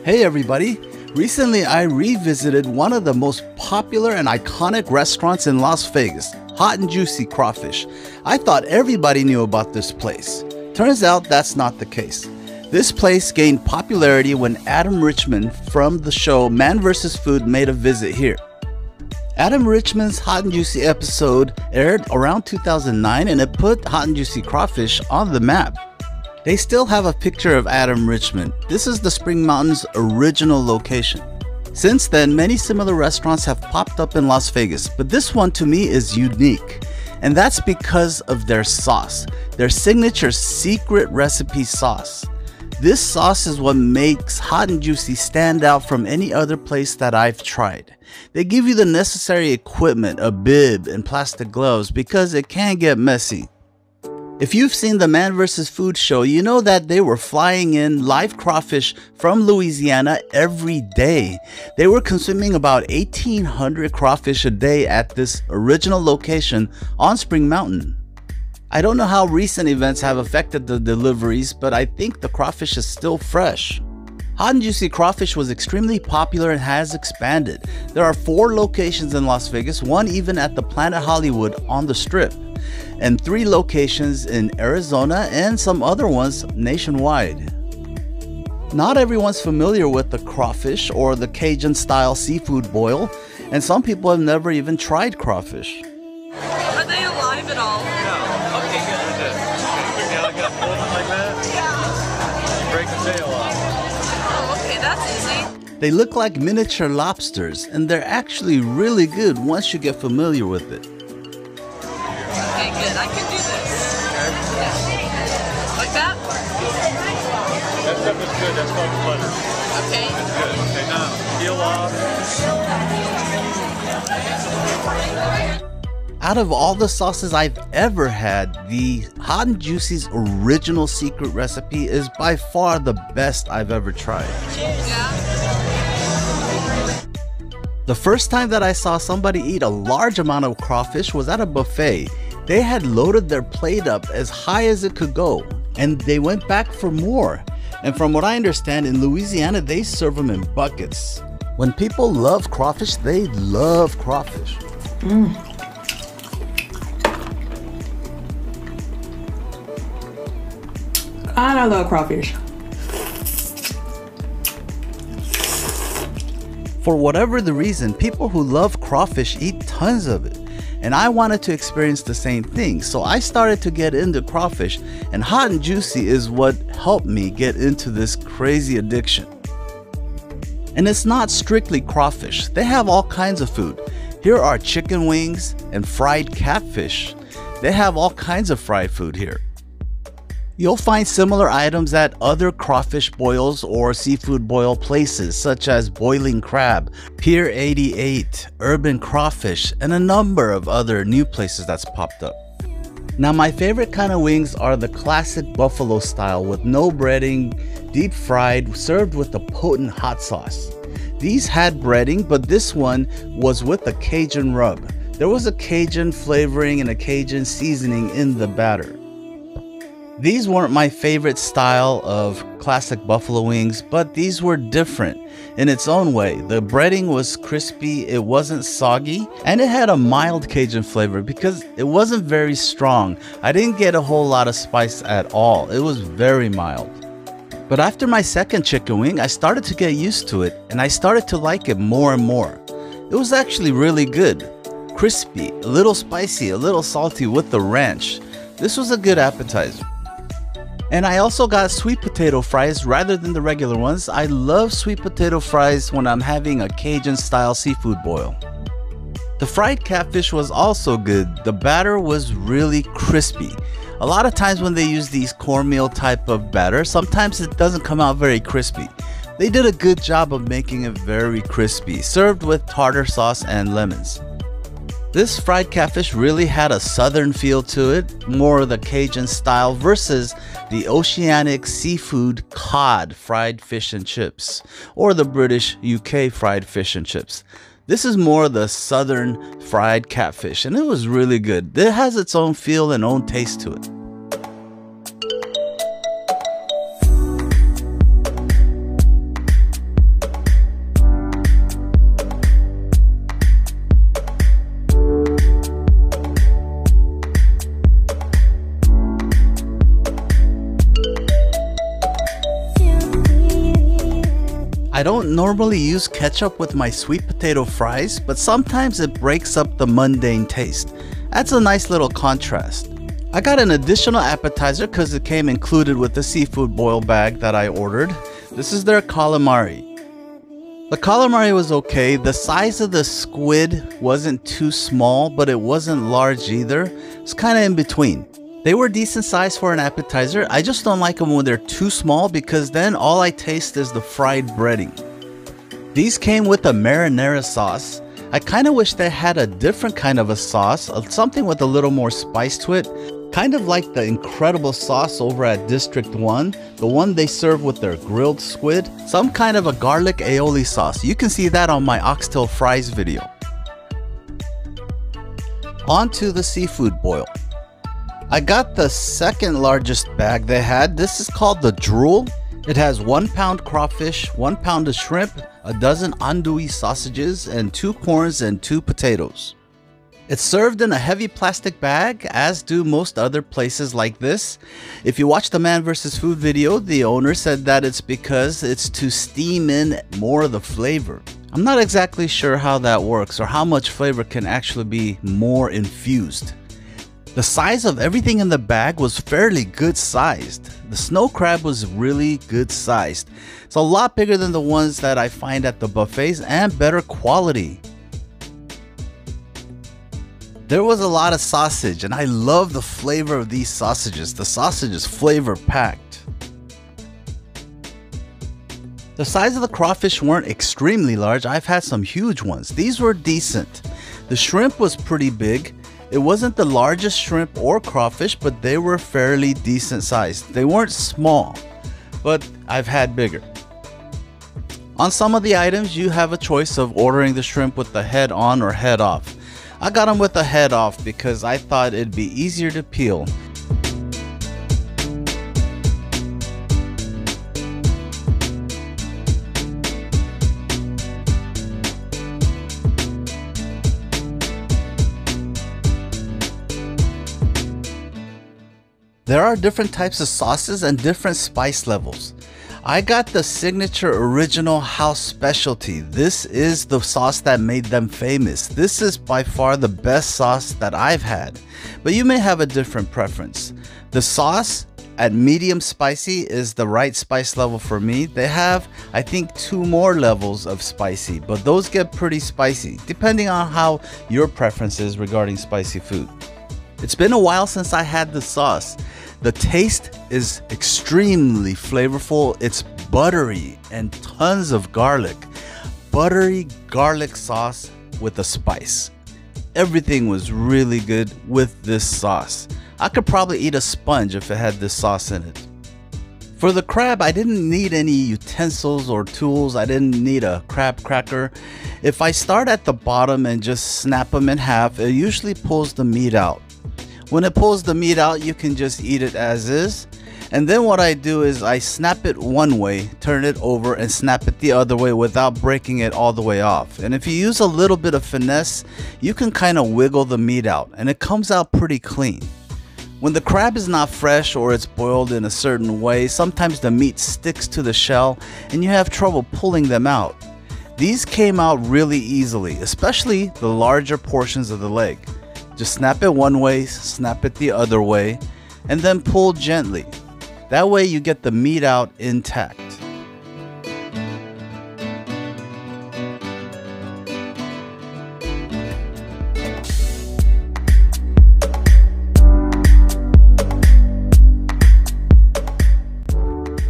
Hey everybody! Recently I revisited one of the most popular and iconic restaurants in Las Vegas, Hot and Juicy Crawfish. I thought everybody knew about this place. Turns out that's not the case. This place gained popularity when Adam Richman from the show Man vs. Food made a visit here. Adam Richman's Hot and Juicy episode aired around 2009 and it put Hot and Juicy Crawfish on the map. They still have a picture of Adam Richman. This is the Spring Mountain's original location. Since then, many similar restaurants have popped up in Las Vegas, but this one to me is unique. And that's because of their sauce, their signature secret recipe sauce. This sauce is what makes Hot and Juicy stand out from any other place that I've tried. They give you the necessary equipment, a bib, and plastic gloves because it can get messy. If you've seen the Man vs. Food show, you know that they were flying in live crawfish from Louisiana every day. They were consuming about 1,800 crawfish a day at this original location on Spring Mountain. I don't know how recent events have affected the deliveries, but I think the crawfish is still fresh. Hot and Juicy Crawfish was extremely popular and has expanded. There are 4 locations in Las Vegas, one even at the Planet Hollywood on the Strip, and 3 locations in Arizona and some other ones nationwide. Not everyone's familiar with the crawfish or the Cajun style seafood boil, and some people have never even tried crawfish. Are they alive at all? No. Okay, good. Bring down and hold them like that? Yeah. Break the tail off. Oh, okay, that's easy. They look like miniature lobsters, and they're actually really good once you get familiar with it. Okay, good. I can do this. Yeah. Like that? That stuff is good. That's called butter. Okay. That's good. Okay, now peel off. Out of all the sauces I've ever had, the Hot and Juicy's original secret recipe is by far the best I've ever tried. Yeah. The first time that I saw somebody eat a large amount of crawfish was at a buffet. They had loaded their plate up as high as it could go, and they went back for more. And from what I understand, in Louisiana, they serve them in buckets. When people love crawfish, they love crawfish. God, I love crawfish. For whatever the reason, people who love crawfish eat tons of it. And I wanted to experience the same thing, so I started to get into crawfish, and Hot and Juicy is what helped me get into this crazy addiction. And it's not strictly crawfish, they have all kinds of food. Here are chicken wings and fried catfish. They have all kinds of fried food here. You'll find similar items at other crawfish boils or seafood boil places such as Boiling Crab, Pier 88, Urban Crawfish, and a number of other new places that's popped up. Now my favorite kind of wings are the classic buffalo style with no breading, deep fried, served with a potent hot sauce. These had breading, but this one was with a Cajun rub. There was a Cajun flavoring and a Cajun seasoning in the batter. These weren't my favorite style of classic buffalo wings, but these were different in its own way. The breading was crispy, it wasn't soggy, and it had a mild Cajun flavor because it wasn't very strong. I didn't get a whole lot of spice at all. It was very mild. But after my second chicken wing, I started to get used to it, and I started to like it more and more. It was actually really good. Crispy, a little spicy, a little salty with the ranch. This was a good appetizer. And I also got sweet potato fries rather than the regular ones. I love sweet potato fries when I'm having a Cajun style seafood boil. The fried catfish was also good. The batter was really crispy. A lot of times when they use these cornmeal type of batter, sometimes it doesn't come out very crispy. They did a good job of making it very crispy, served with tartar sauce and lemons. This fried catfish really had a southern feel to it, more of the Cajun style versus the oceanic seafood cod fried fish and chips, or the British UK fried fish and chips. This is more the southern fried catfish, and it was really good. It has its own feel and own taste to it. I don't normally use ketchup with my sweet potato fries, but sometimes it breaks up the mundane taste. That's a nice little contrast. I got an additional appetizer because it came included with the seafood boil bag that I ordered. This is their calamari. The calamari was okay. The size of the squid wasn't too small, but it wasn't large either. It's kind of in between. They were decent size for an appetizer. I just don't like them when they're too small because then all I taste is the fried breading. These came with a marinara sauce. I kind of wish they had a different kind of a sauce, something with a little more spice to it. Kind of like the incredible sauce over at District 1, the one they serve with their grilled squid. Some kind of a garlic aioli sauce. You can see that on my oxtail fries video. On to the seafood boil. I got the second largest bag they had. This is called the Drool. It has 1 pound crawfish, 1 pound of shrimp, a dozen andouille sausages, and 2 corns and 2 potatoes. It's served in a heavy plastic bag, as do most other places like this. If you watch the Man vs. Food video, the owner said that it's because it's to steam in more of the flavor. I'm not exactly sure how that works or how much flavor can actually be more infused. The size of everything in the bag was fairly good sized. The snow crab was really good sized. It's a lot bigger than the ones that I find at the buffets and better quality. There was a lot of sausage and I love the flavor of these sausages. The sausage is flavor packed. The size of the crawfish weren't extremely large. I've had some huge ones. These were decent. The shrimp was pretty big. It wasn't the largest shrimp or crawfish, but they were fairly decent sized. They weren't small, but I've had bigger. On some of the items, you have a choice of ordering the shrimp with the head on or head off. I got them with the head off because I thought it'd be easier to peel. There are different types of sauces and different spice levels. I got the signature original house specialty. This is the sauce that made them famous. This is by far the best sauce that I've had, but you may have a different preference. The sauce at medium spicy is the right spice level for me. They have, I think, 2 more levels of spicy, but those get pretty spicy, depending on how your preference is regarding spicy food. It's been a while since I had the sauce. The taste is extremely flavorful. It's buttery and tons of garlic. Buttery garlic sauce with a spice. Everything was really good with this sauce. I could probably eat a sponge if it had this sauce in it. For the crab, I didn't need any utensils or tools. I didn't need a crab cracker. If I start at the bottom and just snap them in half, it usually pulls the meat out. When it pulls the meat out, you can just eat it as is. And then what I do is I snap it one way, turn it over, and snap it the other way without breaking it all the way off. And if you use a little bit of finesse, you can kind of wiggle the meat out and it comes out pretty clean. When the crab is not fresh or it's boiled in a certain way, sometimes the meat sticks to the shell and you have trouble pulling them out. These came out really easily, especially the larger portions of the leg. Just snap it one way, snap it the other way, and then pull gently. That way you get the meat out intact.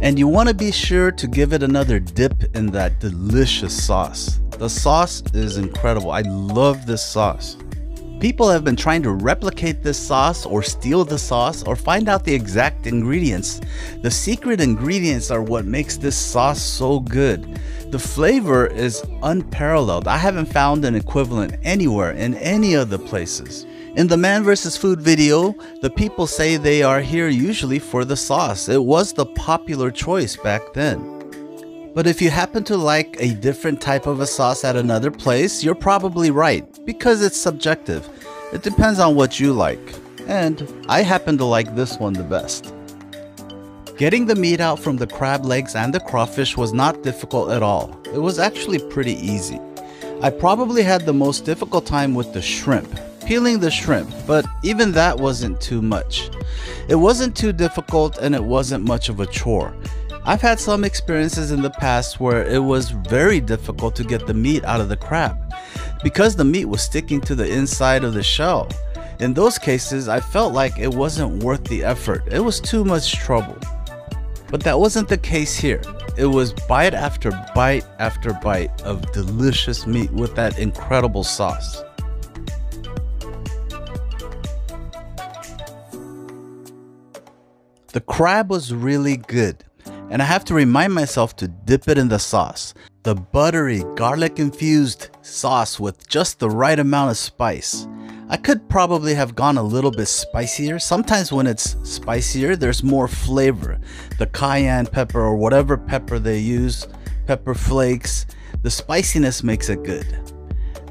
And you want to be sure to give it another dip in that delicious sauce. The sauce is incredible. I love this sauce. People have been trying to replicate this sauce or steal the sauce or find out the exact ingredients. The secret ingredients are what makes this sauce so good. The flavor is unparalleled. I haven't found an equivalent anywhere in any of the places. In the Man vs. Food video, the people say they are here usually for the sauce. It was the popular choice back then. But if you happen to like a different type of a sauce at another place, you're probably right, because it's subjective. It depends on what you like. And I happen to like this one the best. Getting the meat out from the crab legs and the crawfish was not difficult at all. It was actually pretty easy. I probably had the most difficult time with the shrimp, peeling the shrimp, but even that wasn't too much. It wasn't too difficult and it wasn't much of a chore. I've had some experiences in the past where it was very difficult to get the meat out of the crab because the meat was sticking to the inside of the shell. In those cases, I felt like it wasn't worth the effort. It was too much trouble. But that wasn't the case here. It was bite after bite after bite of delicious meat with that incredible sauce. The crab was really good, and I have to remind myself to dip it in the sauce. The buttery, garlic-infused sauce with just the right amount of spice. I could probably have gone a little bit spicier. Sometimes when it's spicier, there's more flavor. The cayenne pepper or whatever pepper they use, pepper flakes, the spiciness makes it good.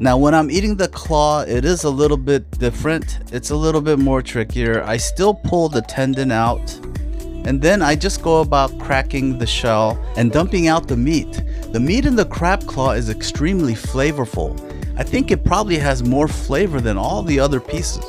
Now when I'm eating the claw, it is a little bit different. It's a little bit more trickier. I still pull the tendon out, and then I just go about cracking the shell and dumping out the meat. The meat in the crab claw is extremely flavorful. I think it probably has more flavor than all the other pieces.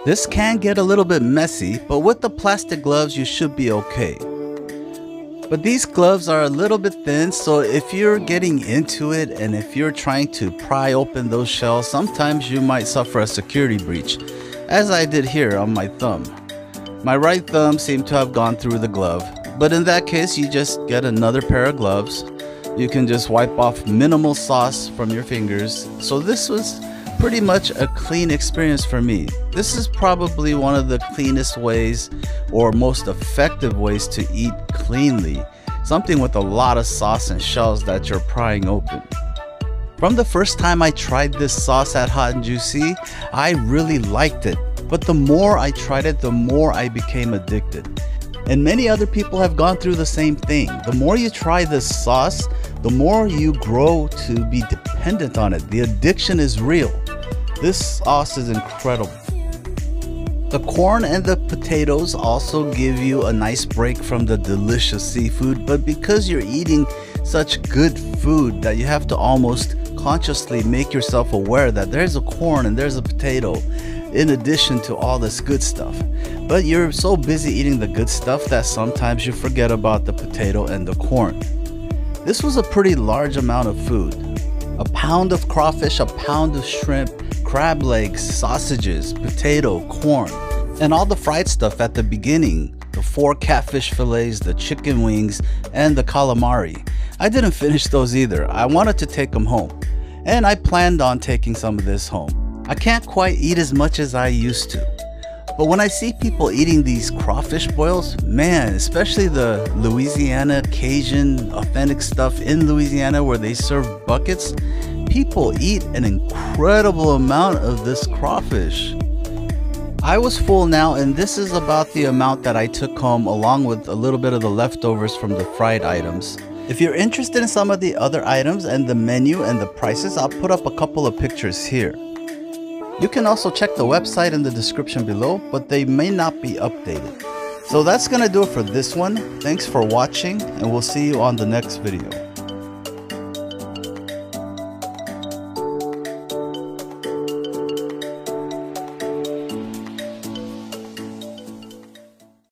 This can get a little bit messy, but with the plastic gloves you should be okay. But these gloves are a little bit thin, so if you're getting into it and if you're trying to pry open those shells, sometimes you might suffer a security breach, as I did here on my thumb. My right thumb seemed to have gone through the glove, but in that case you just get another pair of gloves. You can just wipe off minimal sauce from your fingers. So this was pretty much a clean experience for me. This is probably one of the cleanest ways or most effective ways to eat cleanly. Something with a lot of sauce and shells that you're prying open. From the first time I tried this sauce at Hot and Juicy, I really liked it. But the more I tried it, the more I became addicted. And many other people have gone through the same thing. The more you try this sauce, the more you grow to be dependent on it. The addiction is real. This sauce is incredible. The corn and the potatoes also give you a nice break from the delicious seafood, but because you're eating such good food that you have to almost consciously make yourself aware that there's a corn and there's a potato in addition to all this good stuff. But you're so busy eating the good stuff that sometimes you forget about the potato and the corn. This was a pretty large amount of food. A pound of crawfish, a pound of shrimp, crab legs, sausages, potato, corn, and all the fried stuff at the beginning. The 4 catfish fillets, the chicken wings, and the calamari. I didn't finish those either. I wanted to take them home, and I planned on taking some of this home. I can't quite eat as much as I used to. But when I see people eating these crawfish boils, man, especially the Louisiana Cajun authentic stuff in Louisiana where they serve buckets, people eat an incredible amount of this crawfish. I was full now, and this is about the amount that I took home along with a little bit of the leftovers from the fried items. If you're interested in some of the other items and the menu and the prices, I'll put up a couple of pictures here. You can also check the website in the description below, but they may not be updated. So that's gonna do it for this one. Thanks for watching, and we'll see you on the next video.